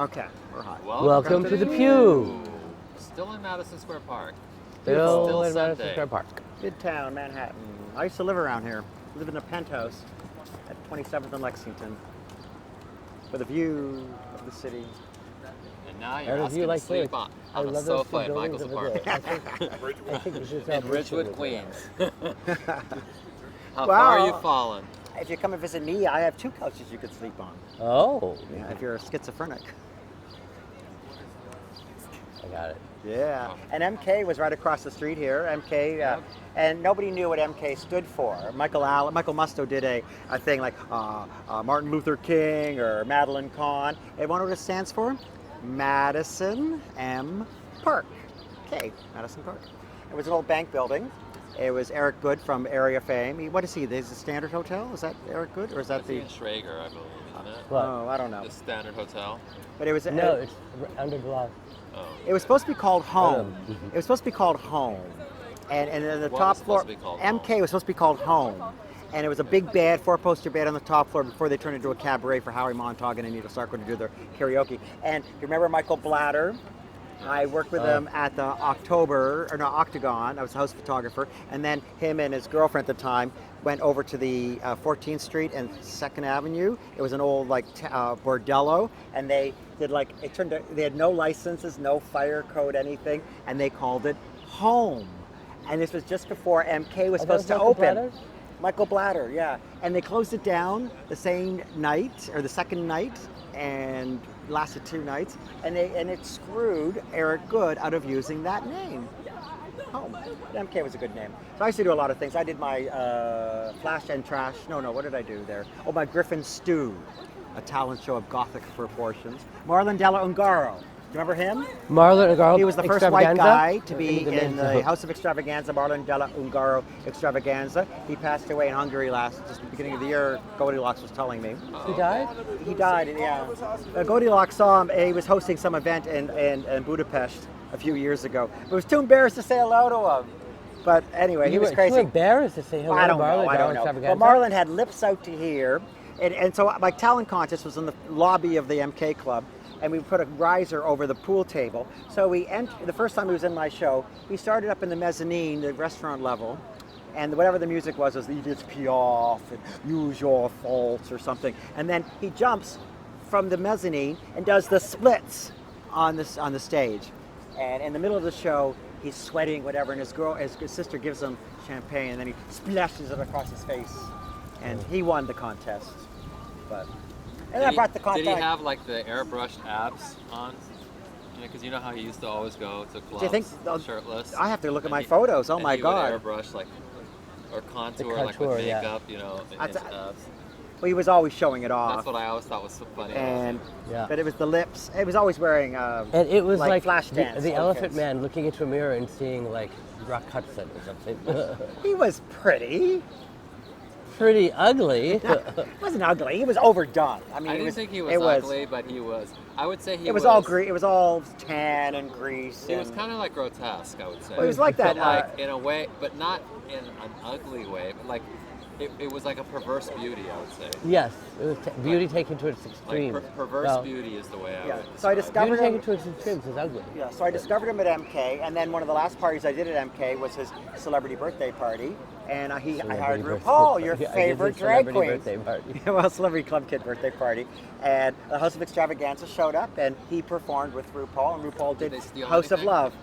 Okay, we're hot. Welcome to the Peew. Still in Madison Square Park. Still in Madison Square Park. Midtown Manhattan. I used to live around here. I live in a penthouse at 27th and Lexington with a view of the city. And now you're asking to sleep on a sofa in Michael's apartment. I think we should In Ridgewood, Queens. How Wow. far are you falling? If you come and visit me, I have 2 couches you could sleep on. Oh. Yeah, if you're schizophrenic. I got it. Yeah, and MK was right across the street here. MK, and nobody knew what MK stood for. Michael Musto did a thing like Martin Luther King or Madeline Kahn. And what it stands for? Madison M. Park. K, Madison Park. It was an old bank building. It was Eric Good from Area Fame. What is he? Is the Standard Hotel? Is that Eric Good, or is that the? In Schrager, I believe, isn't it? What? Oh, I don't know. The Standard Hotel. But it was No, it's under glass. Oh. It was supposed to be called Home. It was supposed to be called Home, and then the What top was floor, supposed to be called MK Home? was supposed to be called Home, and it was a big bed, 4-poster bed on the top floor before they turned it into a cabaret for Howie Montague and Anita Sarko to do their karaoke. And you remember Michael Blatter? I worked with him at the Octagon. I was the house photographer, and then him and his girlfriend at the time went over to the 14th Street and 2nd Avenue. It was an old bordello, and they did they had no licenses, no fire code, anything, and they called it Home. And this was just before MK was supposed to open. Blatter? Michael Blatter, yeah. And they closed it down the same night, or the second night, and lasted 2 nights, and it screwed Eric Good out of using that name. Home. MK was a good name. So I used to do a lot of things. I did my Flash and Trash. No, what did I do there? Oh, my Griffin Stew, a talent show of Gothic proportions. Marlon Della Ungaro. Do you remember him? Marlon Ungaro. He was the first white guy to be in the House of Extravaganza, Marlon Della Ungaro Extravaganza. He passed away in Hungary just the beginning of the year. Goldilocks was telling me. He died? He died, yeah. Goldilocks saw him. He was hosting some event in Budapest a few years ago. I was too embarrassed to say hello to him. But anyway, he was crazy. Too embarrassed to say hello I don't to Marlon. know. Well, Marlon had lips out to here. And so my talent contest was in the lobby of the MK Club. And we put a riser over the pool table. So the first time he was in my show, he started up in the mezzanine, the restaurant level, and whatever the music was Edith Piaf and Use Your Faults or something. And then he jumps from the mezzanine and does the splits on the stage. And in the middle of the show, he's sweating, whatever, and his sister gives him champagne, and then he splashes it across his face. And he won the contest. And I brought the contact. Did he have the airbrushed abs on? Because you know how he used to always go to clubs Do you think, shirtless. I have to look at my photos. Oh my God! Would airbrush or contour with makeup, in his abs. Well, he was always showing it off. That's what I always thought was so funny. But it was the lips. It was always wearing. And it was like flash dance. The Elephant Man looking into a mirror and seeing Rock Hudson or something. He was pretty. Pretty ugly. He wasn't ugly. He was overdone. I didn't think he was ugly, but he was. I would say he was. It was all It was all tan and grease. It was kind of grotesque, I would say. Well, he was like that. But in a way, but not in an ugly way. But it was like a perverse beauty, I would say. Yes, it was beauty taken to its extreme. Perverse beauty is the way I would. So I discovered beauty him. taken to its extremes is ugly. Yeah. So I discovered him at MK, and then one of the last parties I did at MK was his celebrity birthday party, and I hired RuPaul, your favorite drag queen. Birthday party. Well, Celebrity Club Kid birthday party, and the House of Extravaganza showed up, and he performed with RuPaul, and RuPaul did House of Love.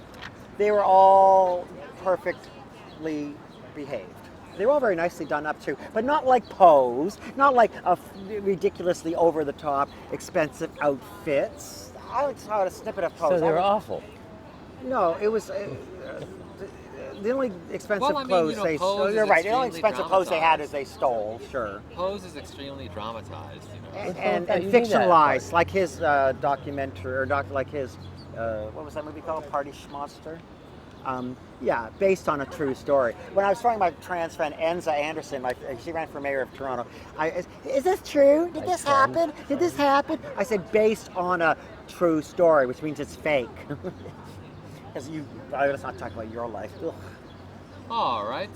They were all perfectly behaved. They were all very nicely done up too, but not like Pose, not like ridiculously over-the-top, expensive outfits. I saw a snippet of Pose. So they were awful. No, it was the only expensive clothes they stole. You're right. The only expensive clothes they had is they stole. Sure. Pose is extremely dramatized, and fictionalized, like his documentary or like his what was that movie called? Party Schmonster. Based on a true story. When I was talking about trans friend Enza Anderson, she ran for mayor of Toronto. Is this true? Did this happen? Did this happen? I said based on a true story, which means it's fake. Because let's not talk about your life. Ugh. All right.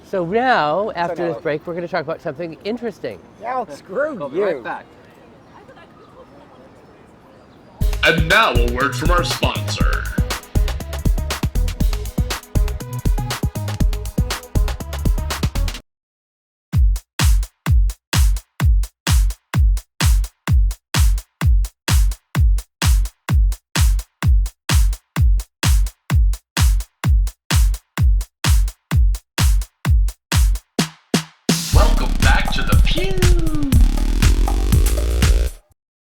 So now, after this break, we're going to talk about something interesting. No, screw We'll be you. right back. And now a word from our sponsor. Welcome back to the Peew.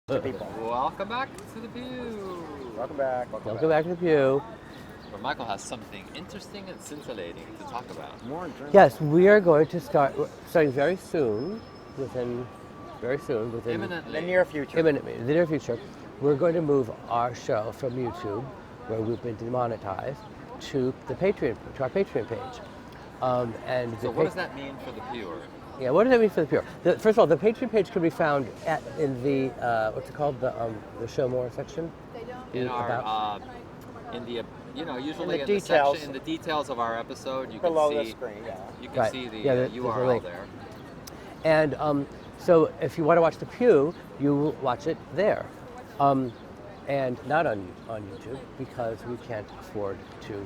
Welcome back to the Peew. Welcome back. Welcome back to the Pew. Where Michael has something interesting and scintillating to talk about. More drinks. Yes, we are going to starting very soon, within Imminently. In the near future. imminently, in the near future, we're going to move our show from YouTube, where we've been demonetized, to the Patreon, to our Patreon page. And So what does that mean for the viewer? Yeah, what does that mean for the Pew? First of all, the Patreon page can be found in the what's it called, the show more section. In our usually in the details. section, in the details of our episode, you Below can the see screen, yeah. you can Right. see the Yeah, there's a URL link. there. And so if you want to watch the Pew, you watch it there, and not on YouTube because we can't afford to We do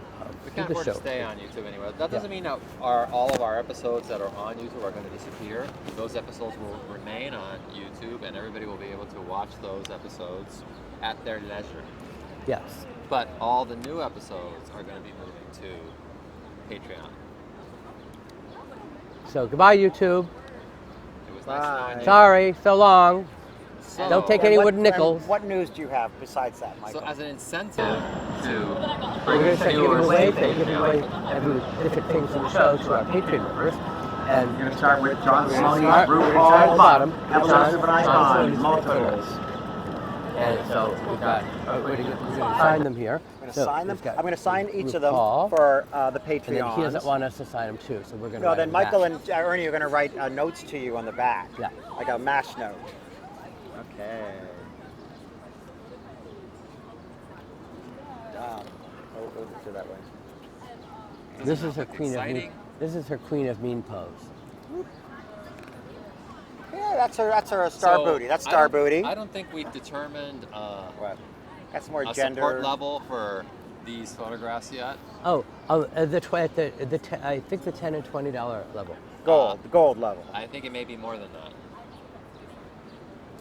can't the afford show. to stay on YouTube anyway. That doesn't mean that all of our episodes that are on YouTube are going to disappear. Those episodes will remain on YouTube, and everybody will be able to watch those episodes at their leisure. Yes. But all the new episodes are going to be moving to Patreon. So goodbye, YouTube. It was Bye. nice knowing you. Sorry, so long. So, Don't take And any what- wooden nickels. and What news do you have besides that, Michael? So as an incentive to We're bring going to start giving viewers away to things, giving away every different things in the show to our Patreon members. And We're going to start with John we're gonna Smolley, start- we're gonna start at the bottom. Episodes of John Icon, Smolley's multiples. And so we've got, we're going to sign them here. I'm going to So sign them. we've got I'm going to sign each of them RuPaul, for the And then he doesn't Patreons. want us to sign them too, so we're going to No, then Michael and Ernie are going to write notes to you on the back. Yeah. Like a mash note. Okay. Over to that way. This is her queen of mean. exciting? This is her queen of mean pose. Yeah, that's her star So, booty. That's I star don't- booty. I don't think we've determined What? That's more a gender. support level for these photographs yet. Oh, I think the $10 and $20 level. Gold, the gold level. I think it may be more than that.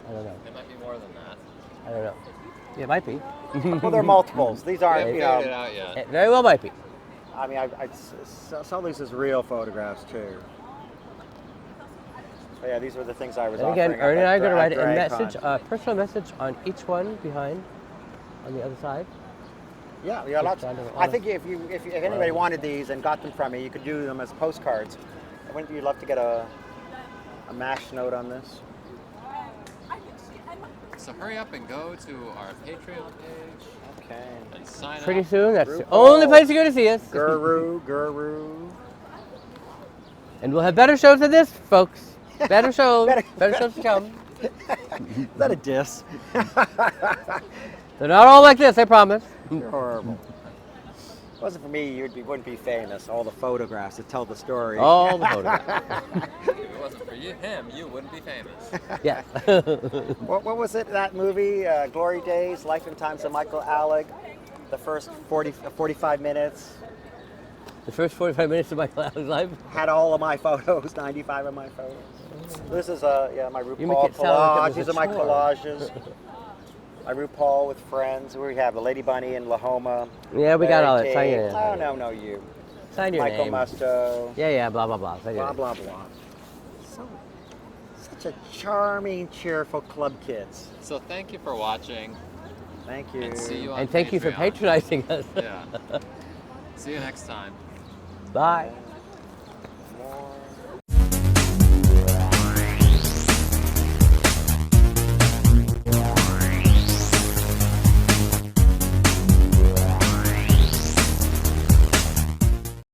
I don't know. It might be more than that. I don't know. Yeah, it might be. Well, they're multiples. These We aren't, haven't you figured it know. out yet. It very well might be. I mean, some of these is real photographs too. But yeah, these were the things I was And again, offering Ernie and I are at going to write a DragCon. message, a personal message on each one behind, on the other side. Yeah, we got lots. Just kind of I think if anybody wanted these and got them from me, you could do them as postcards. Wouldn't you love to get a mash note on this? So hurry up and go to our Patreon page Okay. and sign Pretty up. soon, that's the RuPaul. only place you're going to see us. Guru. And we'll have better shows than this, folks. Better shows. better shows to come. Is that a diss? They're not all like this, I promise. You're horrible. If it wasn't for me, you wouldn't be famous. All the photographs that tell the story. All the photographs. If it wasn't for him, you wouldn't be famous. Yes. What was it, that movie, Glory Days, Life and Times of Michael Alig? The first 45 minutes The first 45 minutes of my life. had all of my photos, 95 of my photos. This is my You make RuPaul it sound like it collage. was These a are my chore. collages. My RuPaul with friends. We have the Lady Bunny in Lahoma. Yeah, we got all that. Mary Sign Kate. your name. Oh, no, you. Sign your Michael name. Musto. Yeah, blah, blah, blah. Sign your Blah, name. blah, blah. Such a charming, cheerful club kids. So thank you for watching, Thank you. and see you on And thank you for Patreon. patronizing us. Yeah. See you next time. Bye.